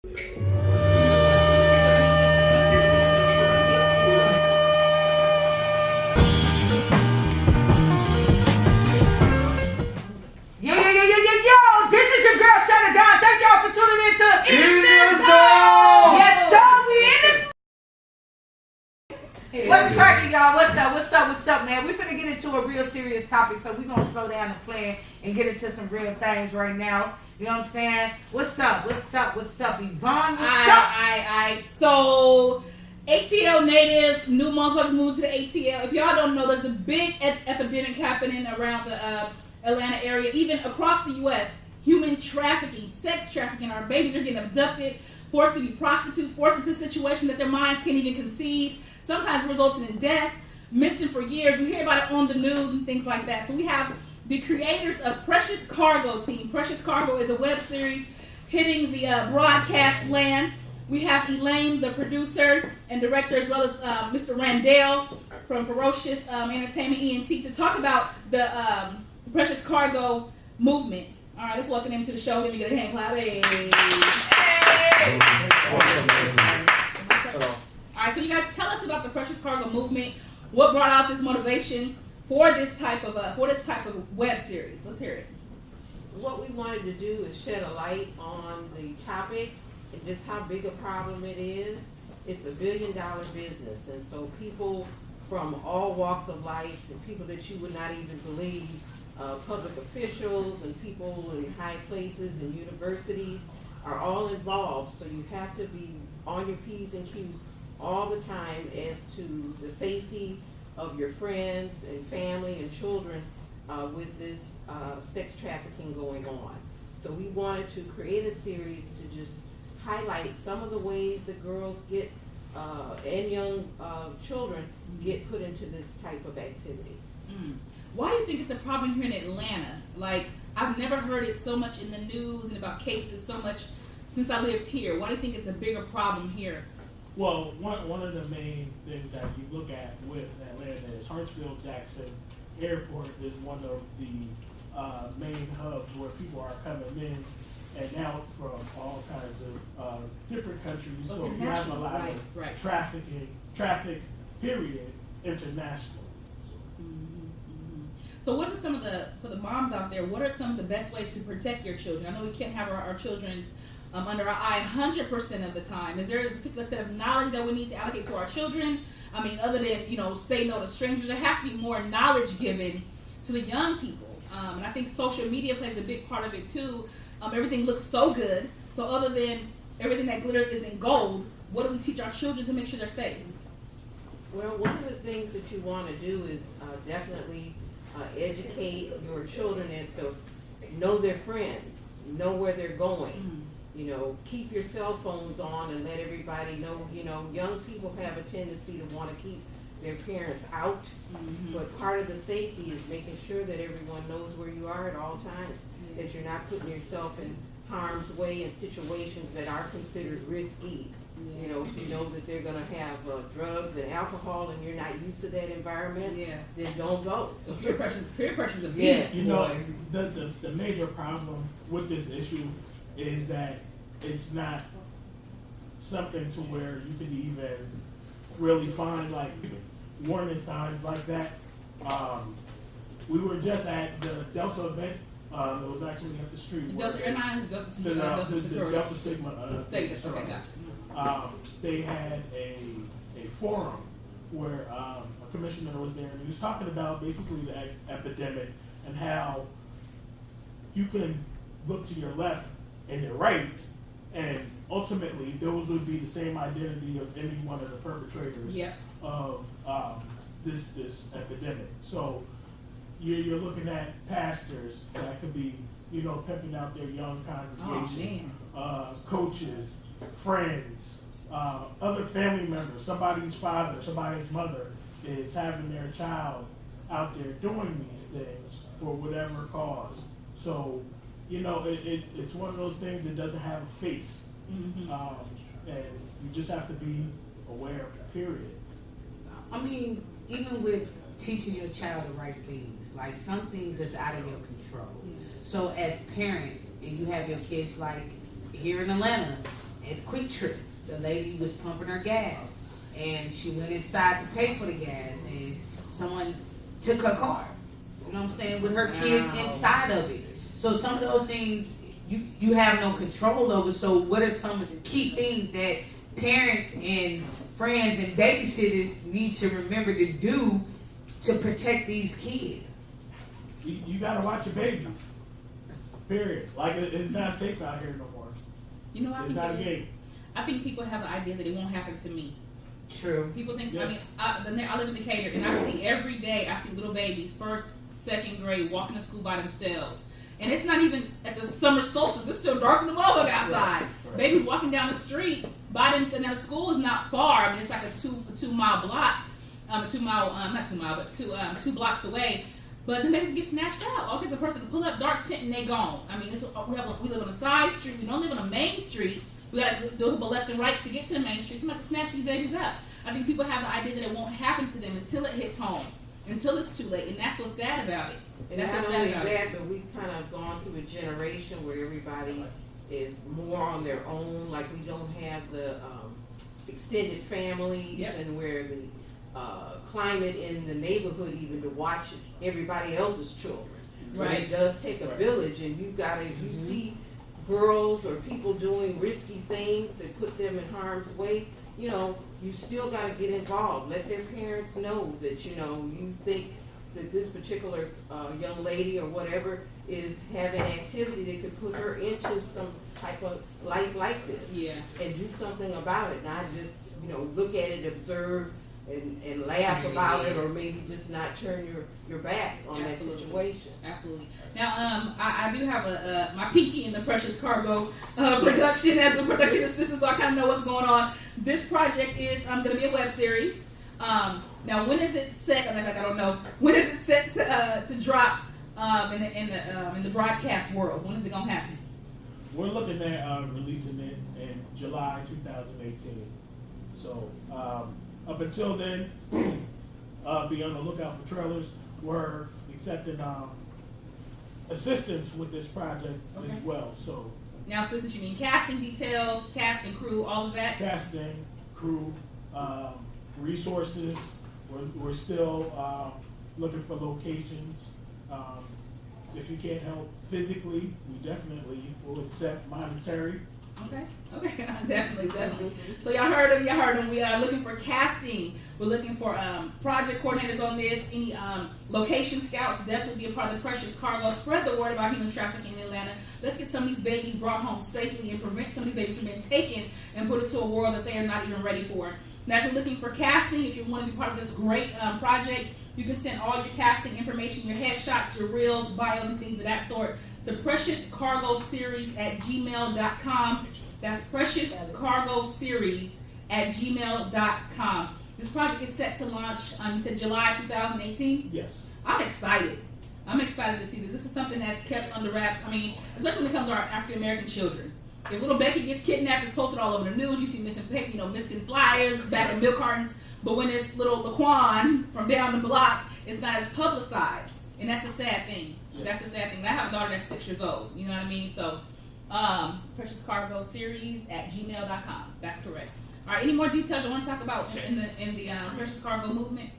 This is your girl, Shut It Down. Thank y'all for tuning in to InDaZone. Yes, so we in this. What's cracking, y'all? What's up, man? We're finna get into a real serious topic, so we're gonna slow down the plan and get into some real things right now. You know what I'm saying? What's up, Yvonne? What's up? So, ATL natives, new motherfuckers moving to the ATL. If y'all don't know, there's a big epidemic happening around the Atlanta area, even across the U.S. Human trafficking, sex trafficking. Our babies are getting abducted, forced to be prostitutes, forced into situations that their minds can't even conceive, sometimes resulting in death, missing for years. We hear about it on the news and things like that. So we have the creators of Precious Cargo team. Precious Cargo is a web series hitting the broadcast land. We have Elaine, the producer and director, as well as Mr. Randall from PharaohShus Entertainment, ENT, to talk about the Precious Cargo movement. All right, let's welcome him to the show. Let me get a hand clap. Hey. Hello. All right, so you guys tell us about the Precious Cargo movement. What brought out this motivation for this type of web series? Let's hear it. What we wanted to do is shed a light on the topic and just how big a problem it is. It's $1 billion business, and so people from all walks of life and people that you would not even believe, public officials and people in high places and universities are all involved. So you have to be on your P's and Q's all the time as to the safety of your friends and family and children with this sex trafficking going on. So we wanted to create a series to just highlight some of the ways that girls get and young children get put into this type of activity. Why do you think it's a problem here in Atlanta? Like, I've never heard it so much in the news and about cases so much since I lived here. Why do you think it's a bigger problem here? Well, one of the main things that you look at with Atlanta is Hartsfield-Jackson Airport is one of the main hubs where people are coming in and out from all kinds of different countries. So you have a lot of traffic, period, international. So what are some of for the moms out there, what are some of the best ways to protect your children? I know we can't have our children under our eye 100% of the time. Is there a particular set of knowledge that we need to allocate to our children? I mean, other than, say no to strangers, there has to be more knowledge given to the young people. And I think social media plays a big part of it too. Everything looks so good. So other than everything that glitters isn't gold, what do we teach our children to make sure they're safe? Well, one of the things that you want to do is definitely educate your children as to know their friends, know where they're going. Keep your cell phones on and let everybody know. Young people have a tendency to want to keep their parents out, but part of the safety is making sure that everyone knows where you are at all times, that you're not putting yourself in harm's way in situations that are considered risky. If you know that they're going to have drugs and alcohol and you're not used to that environment, then don't go. So peer pressure is a beast. The major problem with this issue is that it's not something to where you can even really find like warning signs like that. We were just at the Delta event. It was actually at the street. Delta Sigma. They had a forum where a commissioner was there, and he was talking about basically the epidemic and how you can look to your left and your right, and ultimately those would be the same identity of any one of the perpetrators of this epidemic. So you're looking at pastors that could be, pimping out their young congregation, coaches, friends, other family members, somebody's father, somebody's mother is having their child out there doing these things for whatever cause. So, it's one of those things that doesn't have a face. And you just have to be aware, period. I mean, even with teaching your child the right things, like some things that's out of your control. So as parents, and you have your kids like here in Atlanta, at Quick Trip. The lady was pumping her gas, and she went inside to pay for the gas, and someone took her car. You know what I'm saying? With her kids inside of it. So some of those things you have no control over. So what are some of the key things that parents and friends and babysitters need to remember to do to protect these kids? You gotta watch your babies. Period. Like it's not safe out here no more. You know, It's not a game. I think people have the idea that it won't happen to me. True. People think, Yeah. I mean, I live in Decatur, and I see every day, I see little babies, 1st, 2nd grade, walking to school by themselves. And it's not even at the summer solstice, it's still dark in the motherfucker outside. Right. Babies walking down the street by themselves. Now, the school is not far. I mean, it's like a 2 mile block, not 2 mile, but 2 blocks away. But the babies get snatched out. I'll take the person to pull up dark tent and they gone. I mean, we live on a side street. We don't live on a main street. We got to do left and right to get to the main street. Somebody snatch these babies up. I think people have the idea that it won't happen to them until it hits home, until it's too late, and that's what's sad about it. And That's not what's only sad about that, but we've kind of gone through a generation where everybody is more on their own. Like we don't have the extended families, Yep. and where the climate in the neighborhood even to watch everybody else's children. But Right. it does take a village, and you see girls or people doing risky things that put them in harm's way. You know, you still got to get involved. Let their parents know that, you know, you think that this particular young lady or whatever is having activity that could put her into some type of life like this. Yeah. And do something about it, not just, you know, look at it, observe, and laugh about it, or maybe just not turn your back on Absolutely. that situation. Absolutely. Now, I do have my pinky in the Precious Cargo production as the production assistant, so I kind of know what's going on. This project is going to be a web series. Now, when is it set? I don't know. When is it set to drop in the broadcast world? When is it going to happen? We're looking at releasing it in July 2018. So up until then, be on the lookout for trailers. We're accepting assistance with this project as well. So Now, assistance, you mean casting details, cast and crew, all of that? casting, crew, resources. We're still looking for locations. If you can't help physically, we definitely will accept monetary. Okay, definitely. So y'all heard him. We are looking for casting. We're looking for project coordinators on this. Any location scouts, definitely be a part of the Precious Cargo. Spread the word about human trafficking in Atlanta. Let's get some of these babies brought home safely and prevent some of these babies from being taken and put into a world that they are not even ready for. Now, if you're looking for casting, if you want to be part of this great project, you can send all your casting information, your headshots, your reels, bios, and things of that sort to preciouscargoseries@gmail.com. That's preciouscargoseries@gmail.com. This project is set to launch, you said July 2018? Yes. I'm excited. I'm excited to see this. This is something that's kept under wraps. I mean, especially when it comes to our African American children. If little Becky gets kidnapped, it's posted all over the news. You see missing flyers, back in milk cartons. But when it's little Laquan from down the block, it's not as publicized. And that's a sad thing. That's a sad thing. I have a daughter that's 6 years old. You know what I mean? So, preciouscargoseries@gmail.com. That's correct. All right. Any more details you want to talk about in the Precious Cargo movement?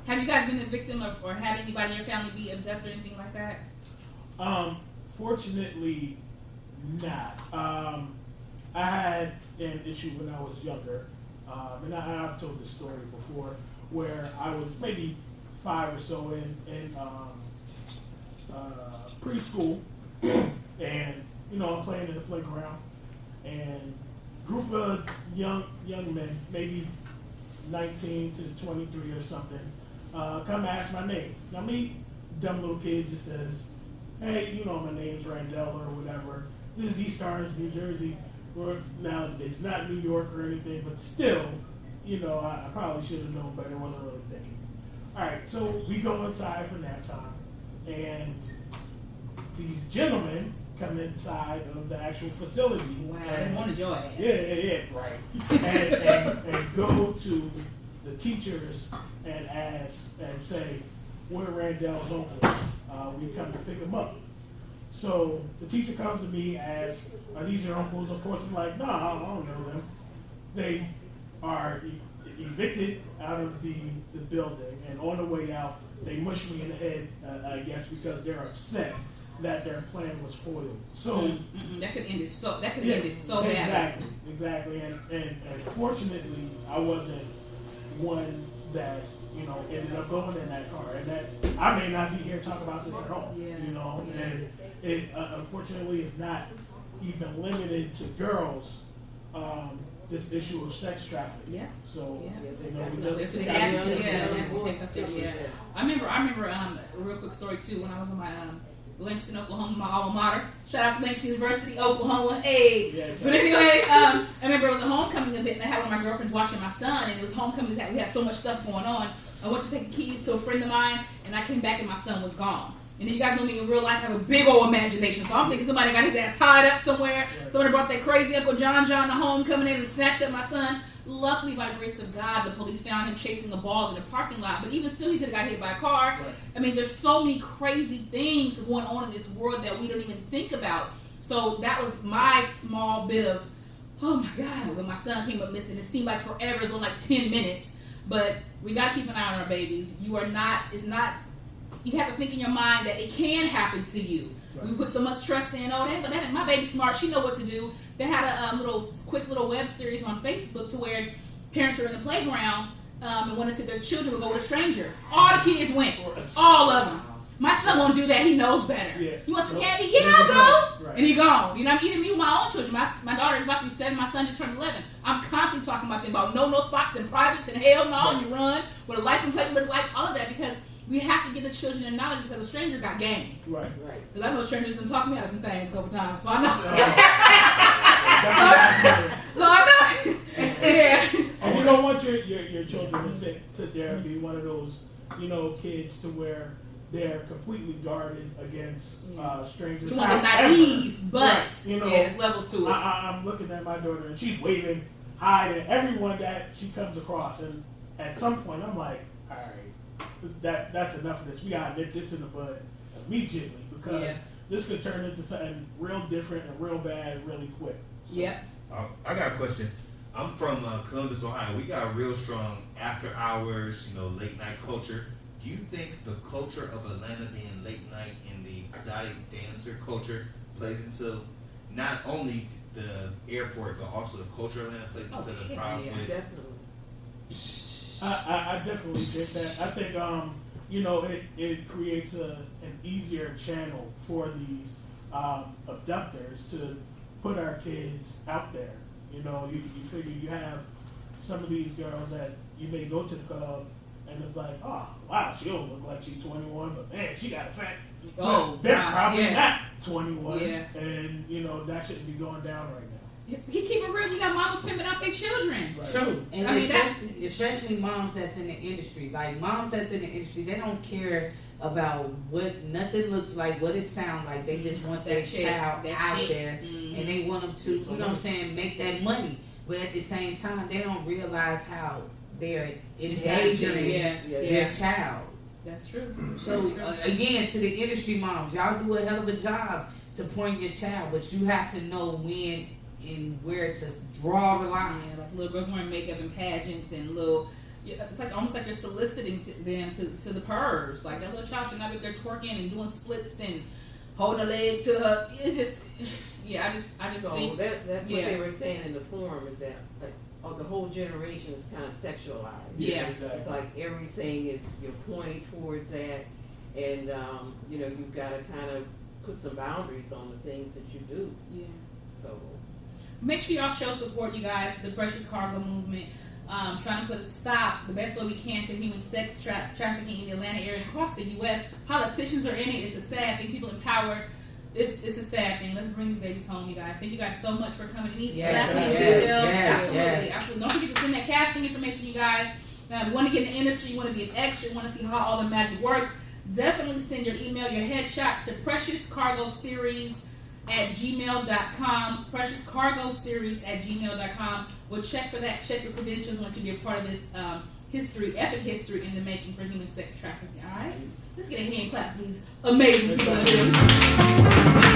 Have you guys been a victim of, or had anybody in your family be abducted or anything like that? Fortunately, not. I had an issue when I was younger, and I've told this story before, where I was maybe 5 or so in preschool, and I'm playing in the playground, and group of young men, maybe 19 to 23 or something, come ask my name. Now me, dumb little kid, just says, "Hey, my name's Randall or whatever. This is East Orange, New Jersey." Or now it's not New York or anything, but still, I probably should have known, but I wasn't really thinking. All right, so we go inside for nap time, and these gentlemen come inside of the actual facility. Wow, I wanted your ass. Yeah, right. and go to the teachers and ask and say, "We're Randall's uncle. We come to pick him up." So the teacher comes to me, asks, "Are these your uncles?" Of course, I'm like, "No, I don't know them." They are evicted out of the building, and on the way out, they mush me in the head, I guess, because they're upset that their plan was foiled. So that could end it so. That could end it so bad. Exactly. And fortunately, I wasn't one that ended up going in that car, and that I may not be here talking about this at all. And it unfortunately is not even limited to girls. This issue of sex trafficking. Yeah. So I remember a real quick story too when I was in my Langston, Oklahoma, my alma mater. Shout out to Langston University, Oklahoma. Hey. Yeah, exactly. But anyway, I remember it was a homecoming event and I had one of my girlfriends watching my son, and it was homecoming. We had so much stuff going on. I went to take the keys to a friend of mine, and I came back and my son was gone. And then you guys know me in real life, I have a big old imagination. So I'm thinking somebody got his ass tied up somewhere. Right. Somebody brought that crazy Uncle John to homecoming in and snatched up my son. Luckily, by the grace of God, the police found him chasing a ball in the parking lot. But even still, he could have got hit by a car. Right. I mean, there's so many crazy things going on in this world that we don't even think about. So that was my small bit of, oh my God, when my son came up missing. It seemed like forever. It was only like 10 minutes. But we got to keep an eye on our babies. You have to think in your mind that it can happen to you. Right. We put so much trust in, my baby's smart, she know what to do. They had a quick little web series on Facebook to where parents are in the playground and want to see their children would go with a stranger. All the kids went, all of them. My son won't do that, he knows better. Yeah. You want some candy? Yeah, I'll go. Right. And he gone. I'm eating me with my own children. My daughter is about to be 7, my son just turned 11. I'm constantly talking about them about no spots in privates and hell no, right. You run, what a license plate look like, all of that, because we have to give the children the knowledge because a stranger got game. Right. Because I know strangers done talk me out of some things a couple times, so I know. so I know. Yeah. And you don't want your children to sit there and be one of those, kids to where they're completely guarded against strangers. You want them naive, but there's levels to it. I'm looking at my daughter and she's waving hi to everyone that she comes across, and at some point I'm like, all right. That's enough of this. We gotta nip this in the bud immediately because this could turn into something real different and real bad really quick. So. Yeah. I got a question. I'm from Columbus, Ohio. We got real strong after hours, late night culture. Do you think the culture of Atlanta being late night and the exotic dancer culture plays into not only the airport but also the culture of Atlanta plays into the problem? Yeah, definitely. I definitely think that. I think it creates an easier channel for these abductors to put our kids out there. You figure you have some of these girls that you may go to the club and it's like, oh wow, she don't look like she's 21, but man, she got a fat. They're probably not 21, and that shouldn't be going down right now. He keep it real. You got mamas pimping out their children. Right. True. And especially moms that's in the industry. Like moms that's in the industry, they don't care about what nothing looks like, what it sounds like. They just want their child out there, and they want them to, make that money. But at the same time, they don't realize how they're endangering their child. That's true. So again, to the industry moms, y'all do a hell of a job supporting your child, but you have to know when and where to draw the line. Yeah, like little girls wearing makeup and pageants and it's like almost like you're soliciting them to the pervs. Like that little child should not be there twerking and doing splits and holding a leg to her. It's just, I just think that's what they were saying in the forum is that the whole generation is kind of sexualized. Yeah, exactly. It's like everything is you're pointing towards that, and you've got to kind of put some boundaries on the things that you do. Yeah. So. Make sure y'all show support, you guys, to the Precious Cargo movement. Trying to put a stop the best way we can to human sex trafficking in the Atlanta area and across the U.S. Politicians are in it. It's a sad thing. People in power. It's a sad thing. Let's bring these babies home, you guys. Thank you guys so much for coming in. Absolutely. Don't forget to send that casting information, you guys. You want to get in the industry. You want to be an extra. You want to see how all the magic works. Definitely send your email, your headshots to preciouscargoseries@gmail.com. preciouscargoseries@gmail.com. We'll check for that. Check your credentials. Want you to be a part of this epic history in the making for human sex trafficking. All right. Let's get a hand clap for these amazing people.